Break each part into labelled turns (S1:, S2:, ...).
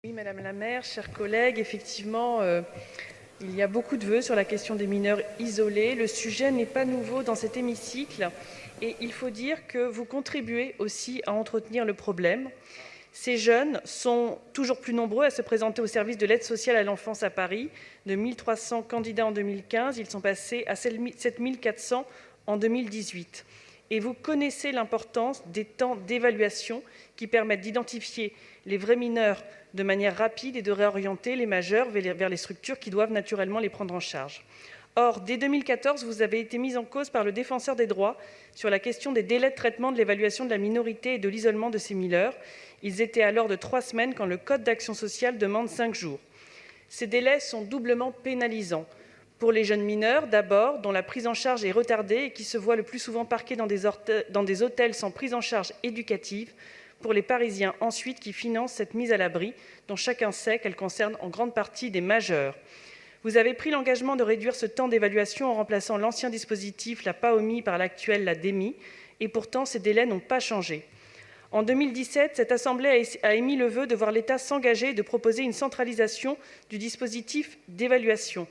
S1: Oui, Madame la maire, chers collègues, effectivement, il y a beaucoup de vœux sur la question des mineurs isolés. Le sujet n'est pas nouveau dans cet hémicycle et il faut dire que vous contribuez aussi à entretenir le problème. Ces jeunes sont toujours plus nombreux à se présenter au service de l'aide sociale à l'enfance à Paris. De 1 300 candidats en 2015, ils sont passés à 7 400 en 2018. Et vous connaissez l'importance des temps d'évaluation qui permettent d'identifier les vrais mineurs de manière rapide et de réorienter les majeurs vers les structures qui doivent naturellement les prendre en charge. Or, dès 2014, vous avez été mise en cause par le Défenseur des droits sur la question des délais de traitement de l'évaluation de la minorité et de l'isolement de ces mineurs. Ils étaient alors de 3 semaines quand le Code d'action sociale demande 5 jours. Ces délais sont doublement pénalisants. Pour les jeunes mineurs, d'abord, dont la prise en charge est retardée et qui se voient le plus souvent parqués dans des hôtels sans prise en charge éducative. Pour les Parisiens, ensuite, qui financent cette mise à l'abri, dont chacun sait qu'elle concerne en grande partie des majeurs. Vous avez pris l'engagement de réduire ce temps d'évaluation en remplaçant l'ancien dispositif, la PAOMI, par l'actuel, la DEMI, et pourtant ces délais n'ont pas changé. En 2017, cette Assemblée a émis le vœu de voir l'État s'engager et de proposer une centralisation du dispositif d'évaluation.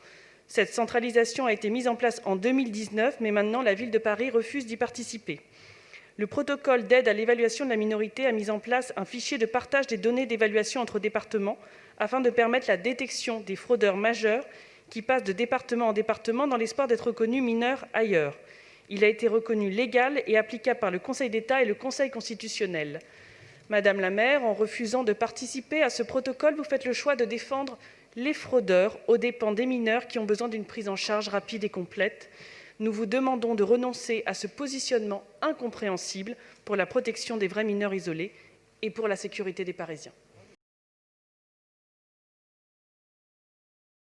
S1: Cette centralisation a été mise en place en 2019, mais maintenant la Ville de Paris refuse d'y participer. Le protocole d'aide à l'évaluation de la minorité a mis en place un fichier de partage des données d'évaluation entre départements afin de permettre la détection des fraudeurs majeurs qui passent de département en département dans l'espoir d'être reconnus mineurs ailleurs. Il a été reconnu légal et applicable par le Conseil d'État et le Conseil constitutionnel. Madame la maire, en refusant de participer à ce protocole, vous faites le choix de défendre les fraudeurs aux dépens des mineurs qui ont besoin d'une prise en charge rapide et complète. Nous vous demandons de renoncer à ce positionnement incompréhensible pour la protection des vrais mineurs isolés et pour la sécurité des Parisiens.